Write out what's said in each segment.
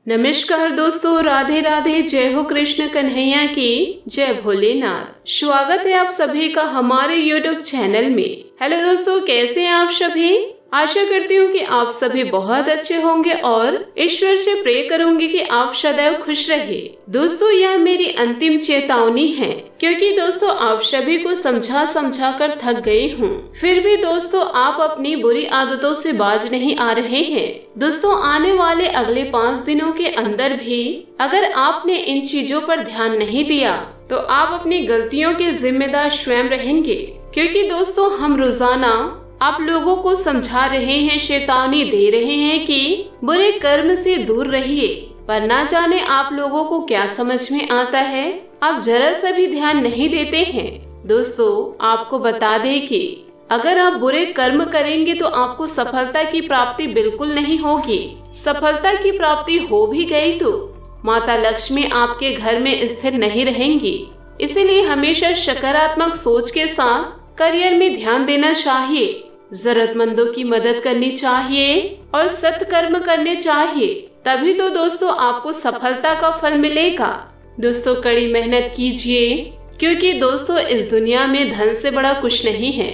नमस्कार दोस्तों, राधे राधे, जय हो कृष्ण कन्हैया की, जय भोलेनाथ। स्वागत है आप सभी का हमारे YouTube चैनल में। हेलो दोस्तों, कैसे हैं आप सभी? आशा करती हूँ कि आप सभी बहुत अच्छे होंगे और ईश्वर से प्रे करूंगी कि आप सदैव खुश रहे। दोस्तों, यह मेरी अंतिम चेतावनी है, क्योंकि दोस्तों आप सभी को समझा कर थक गई हूँ। फिर भी दोस्तों आप अपनी बुरी आदतों से बाज नहीं आ रहे हैं। दोस्तों, आने वाले अगले 5 दिनों के अंदर भी अगर आपने इन चीजों पर ध्यान नहीं दिया तो आप अपनी गलतियों के जिम्मेदार स्वयं रहेंगे। क्योंकि दोस्तों हम रोजाना आप लोगों को समझा रहे हैं, चेतावनी दे रहे हैं कि बुरे कर्म से दूर रहिए, पर ना जाने आप लोगों को क्या समझ में आता है, आप जरा सा भी ध्यान नहीं देते हैं। दोस्तों आपको बता दें कि अगर आप बुरे कर्म करेंगे तो आपको सफलता की प्राप्ति बिल्कुल नहीं होगी। सफलता की प्राप्ति हो भी गई तो माता लक्ष्मी आपके घर में स्थिर नहीं रहेंगी। इसीलिए हमेशा सकारात्मक सोच के साथ करियर में ध्यान देना चाहिए, जरूरतमंदों की मदद करनी चाहिए और सत्कर्म करने चाहिए। तभी तो दोस्तों आपको सफलता का फल मिलेगा। दोस्तों कड़ी मेहनत कीजिए, क्योंकि दोस्तों इस दुनिया में धन से बड़ा कुछ नहीं है।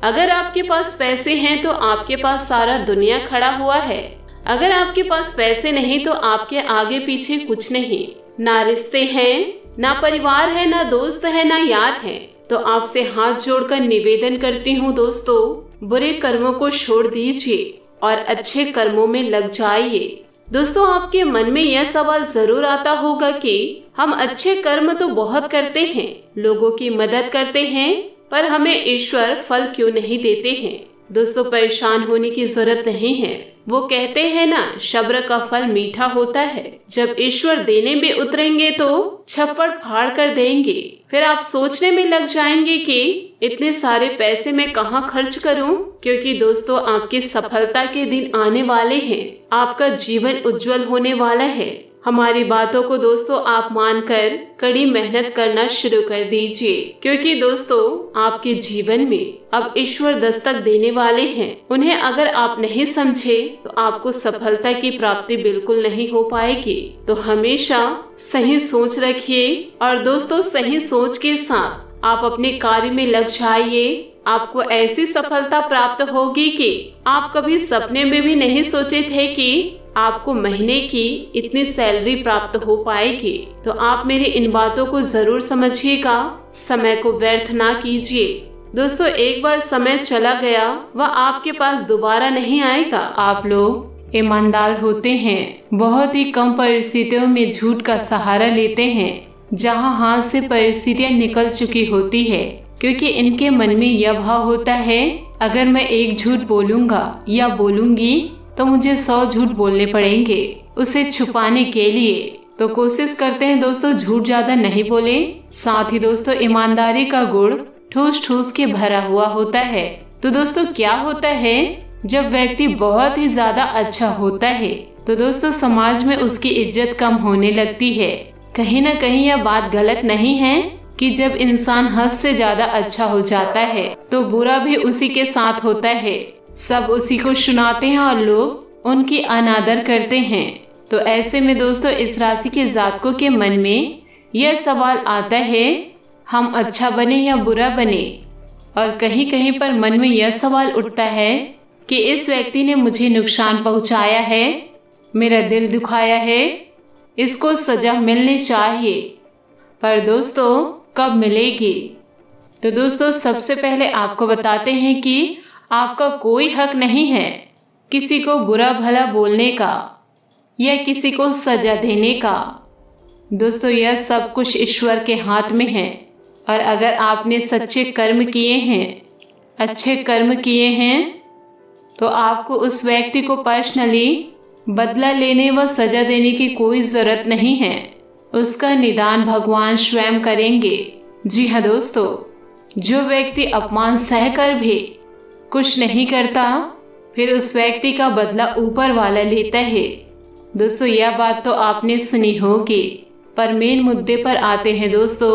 अगर आपके पास पैसे हैं तो आपके पास सारा दुनिया खड़ा हुआ है। अगर आपके पास पैसे नहीं तो आपके आगे पीछे कुछ नहीं। ना रिश्ते हैं, ना परिवार है, ना दोस्त है, ना यार है। तो आपसे हाथ जोड़कर निवेदन करती हूँ दोस्तों, बुरे कर्मों को छोड़ दीजिए और अच्छे कर्मों में लग जाइए। दोस्तों आपके मन में यह सवाल जरूर आता होगा कि हम अच्छे कर्म तो बहुत करते हैं, लोगों की मदद करते हैं, पर हमें ईश्वर फल क्यों नहीं देते हैं? दोस्तों परेशान होने की जरूरत नहीं है। वो कहते हैं ना, सब्र का फल मीठा होता है। जब ईश्वर देने में उतरेंगे तो छप्पड़ फाड़ कर देंगे। फिर आप सोचने में लग जाएंगे कि इतने सारे पैसे मैं कहाँ खर्च करूं? क्योंकि दोस्तों आपकी सफलता के दिन आने वाले हैं, आपका जीवन उज्जवल होने वाला है। हमारी बातों को दोस्तों आप मानकर कड़ी मेहनत करना शुरू कर दीजिए, क्योंकि दोस्तों आपके जीवन में अब ईश्वर दस्तक देने वाले हैं। उन्हें अगर आप नहीं समझे तो आपको सफलता की प्राप्ति बिल्कुल नहीं हो पाएगी। तो हमेशा सही सोच रखिए और दोस्तों सही सोच के साथ आप अपने कार्य में लग जाइए। आपको ऐसी सफलता प्राप्त होगी कि आप कभी सपने में भी नहीं सोचे थे कि आपको महीने की इतनी सैलरी प्राप्त हो पाएगी। तो आप मेरी इन बातों को जरूर समझिएगा, समय को व्यर्थ ना कीजिए। दोस्तों एक बार समय चला गया वह आपके पास दोबारा नहीं आएगा। आप लोग ईमानदार होते हैं, बहुत ही कम परिस्थितियों में झूठ का सहारा लेते हैं, जहां हाथ से परिस्थितियां निकल चुकी होती है, क्योंकि इनके मन में यह भाव होता है अगर मैं एक झूठ बोलूंगा या बोलूंगी तो मुझे 100 झूठ बोलने पड़ेंगे उसे छुपाने के लिए। तो कोशिश करते हैं दोस्तों झूठ ज्यादा नहीं बोले। साथ ही दोस्तों ईमानदारी का गुण ठूस ठूस के भरा हुआ होता है। तो दोस्तों क्या होता है, जब व्यक्ति बहुत ही ज्यादा अच्छा होता है तो दोस्तों समाज में उसकी इज्जत कम होने लगती है। कहीं ना कहीं यह बात गलत नहीं है कि जब इंसान हद से ज्यादा अच्छा हो जाता है तो बुरा भी उसी के साथ होता है। सब उसी को सुनाते हैं और लोग उनकी अनादर करते हैं। तो ऐसे में दोस्तों इस राशि के जातकों के मन में यह सवाल आता है, हम अच्छा बने या बुरा बने? और कहीं कहीं पर मन में यह सवाल उठता है कि इस व्यक्ति ने मुझे नुकसान पहुंचाया है, मेरा दिल दुखाया है, इसको सजा मिलनी चाहिए, पर दोस्तों कब मिलेगी? तो दोस्तों सबसे पहले आपको बताते हैं कि आपका कोई हक नहीं है किसी को बुरा भला बोलने का या किसी को सजा देने का। दोस्तों यह सब कुछ ईश्वर के हाथ में है, और अगर आपने सच्चे कर्म किए हैं, अच्छे कर्म किए हैं, तो आपको उस व्यक्ति को पर्सनली बदला लेने व सजा देने की कोई जरूरत नहीं है। उसका निदान भगवान स्वयं करेंगे। जी हाँ दोस्तों, जो व्यक्ति अपमान सहकर भी कुछ नहीं करता, फिर उस व्यक्ति का बदला ऊपर वाला लेता है। दोस्तों यह बात तो आपने सुनी होगी, पर मेन मुद्दे पर आते हैं दोस्तों,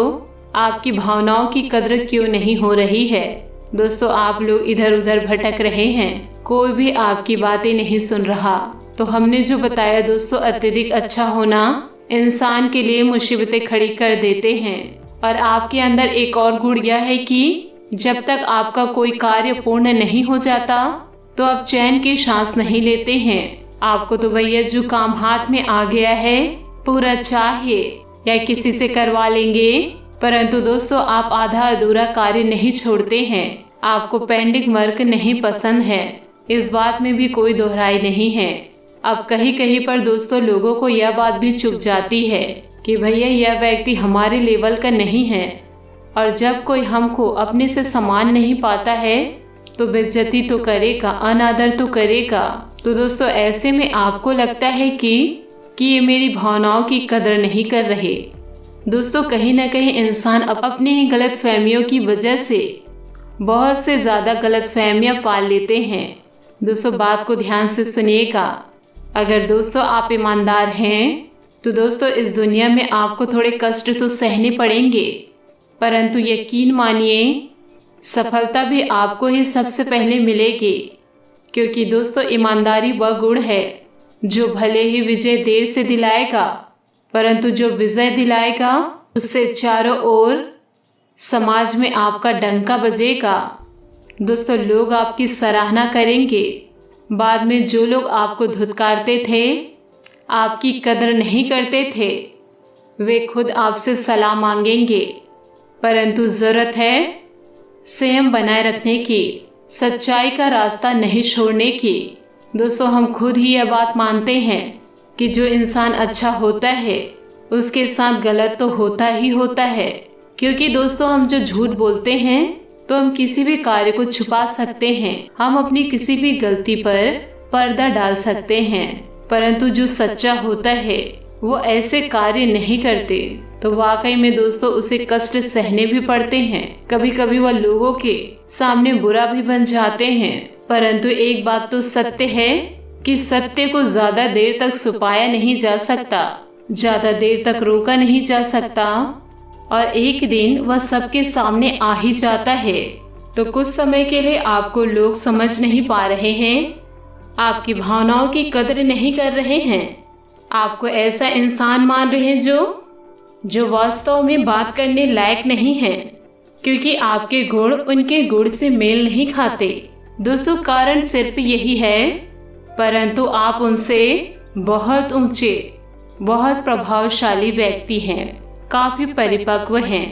आपकी भावनाओं की कद्र क्यों नहीं हो रही है? दोस्तों आप लोग इधर उधर भटक रहे हैं, कोई भी आपकी बातें नहीं सुन रहा। तो हमने जो बताया दोस्तों, अत्यधिक अच्छा होना इंसान के लिए मुसीबतें खड़ी कर देते हैं। और आपके अंदर एक और गुण यह है कि जब तक आपका कोई कार्य पूर्ण नहीं हो जाता तो आप चैन की सांस नहीं लेते हैं। आपको तो भैया जो काम हाथ में आ गया है पूरा चाहे या किसी से करवा लेंगे, परंतु दोस्तों आप आधा अधूरा कार्य नहीं छोड़ते हैं। आपको पेंडिंग वर्क नहीं पसंद है, इस बात में भी कोई दोहराई नहीं है। अब कहीं कहीं पर दोस्तों लोगों को यह बात भी चुभ जाती है कि भैया यह व्यक्ति हमारे लेवल का नहीं है, और जब कोई हमको अपने से समान नहीं पाता है तो बेइज्जती तो करेगा, अनादर तो करेगा। तो दोस्तों ऐसे में आपको लगता है कि ये मेरी भावनाओं की कदर नहीं कर रहे। दोस्तों कहीं ना कहीं इंसान अपनी ही गलत फहमियों की वजह से बहुत से ज़्यादा गलत फहमियाँ पाल लेते हैं। दोस्तों बात को ध्यान से सुनिएगा। अगर दोस्तों आप ईमानदार हैं तो दोस्तों इस दुनिया में आपको थोड़े कष्ट तो सहने पड़ेंगे, परंतु यकीन मानिए सफलता भी आपको ही सबसे पहले मिलेगी। क्योंकि दोस्तों ईमानदारी वह गुण है जो भले ही विजय देर से दिलाएगा, परंतु जो विजय दिलाएगा उससे चारों ओर समाज में आपका डंका बजेगा। दोस्तों लोग आपकी सराहना करेंगे। बाद में जो लोग आपको धुतकारते थे, आपकी कदर नहीं करते थे, वे खुद आपसे सलाह मांगेंगे। परंतु ज़रूरत है संयम बनाए रखने की, सच्चाई का रास्ता नहीं छोड़ने की। दोस्तों हम खुद ही यह बात मानते हैं कि जो इंसान अच्छा होता है उसके साथ गलत तो होता ही होता है। क्योंकि दोस्तों हम जो झूठ बोलते हैं तो हम किसी भी कार्य को छुपा सकते हैं, हम अपनी किसी भी गलती पर पर्दा डाल सकते हैं, परंतु जो सच्चा होता है वो ऐसे कार्य नहीं करते। तो वाकई में दोस्तों उसे कष्ट सहने भी पड़ते हैं, कभी कभी वह लोगों के सामने बुरा भी बन जाते हैं। परंतु एक बात तो सत्य है कि सत्य को ज्यादा देर तक छुपाया नहीं जा सकता, ज्यादा देर तक रोका नहीं जा सकता, और एक दिन वह सबके सामने आ ही जाता है। तो कुछ समय के लिए आपको लोग समझ नहीं पा रहे हैं, आपकी भावनाओं की कदर नहीं कर रहे हैं, आपको ऐसा इंसान मान रहे हैं जो वास्तव में बात करने लायक नहीं है, क्योंकि आपके गुण उनके गुण से मेल नहीं खाते। दोस्तों कारण सिर्फ यही है, परंतु आप उनसे बहुत ऊंचे, बहुत प्रभावशाली व्यक्ति हैं, काफी परिपक्व हैं,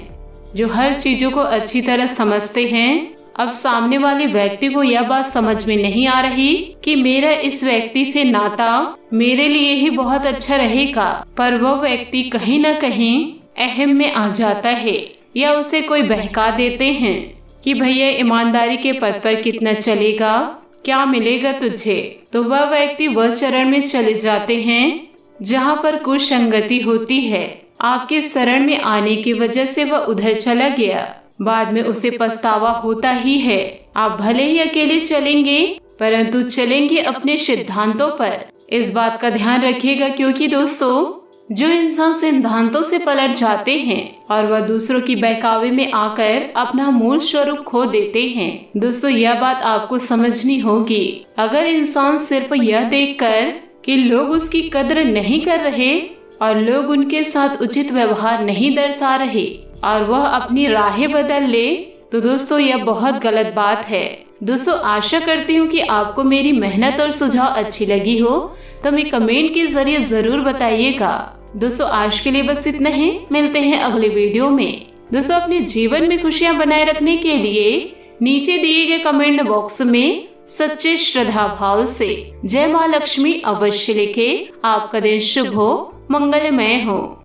जो हर चीजों को अच्छी तरह समझते हैं। अब सामने वाले व्यक्ति को यह बात समझ में नहीं आ रही कि मेरा इस व्यक्ति से नाता मेरे लिए ही बहुत अच्छा रहेगा, पर वह व्यक्ति कहीं ना कहीं अहम में आ जाता है, या उसे कोई बहका देते हैं कि भैया ईमानदारी के पद पर कितना चलेगा, क्या मिलेगा तुझे। तो वह व्यक्ति वह चरण में चले जाते हैं जहाँ पर कुछ संगति होती है। आपके शरण में आने की वजह से वह उधर चला गया, बाद में उसे पछतावा होता ही है। आप भले ही अकेले चलेंगे, परंतु चलेंगे अपने सिद्धांतों पर। इस बात का ध्यान रखिएगा, क्योंकि दोस्तों जो इंसान सिद्धांतों से पलट जाते हैं और वह दूसरों की बहकावे में आकर अपना मूल स्वरूप खो देते हैं। दोस्तों यह बात आपको समझनी होगी। अगर इंसान सिर्फ यह देखकर कि लोग उसकी कदर नहीं कर रहे और लोग उनके साथ उचित व्यवहार नहीं दर्शा रहे और वह अपनी राहें बदल ले, तो दोस्तों यह बहुत गलत बात है। दोस्तों आशा करती हूँ कि आपको मेरी मेहनत और सुझाव अच्छी लगी हो, तो हमें कमेंट के जरिए जरूर बताइएगा। दोस्तों आज के लिए बस इतना ही, मिलते हैं अगले वीडियो में। दोस्तों अपने जीवन में खुशियाँ बनाए रखने के लिए नीचे दिए गए कमेंट बॉक्स में सच्चे श्रद्धा भाव से जय माँ लक्ष्मी अवश्य लिखे। आपका दिन शुभ हो, मंगलमय हो।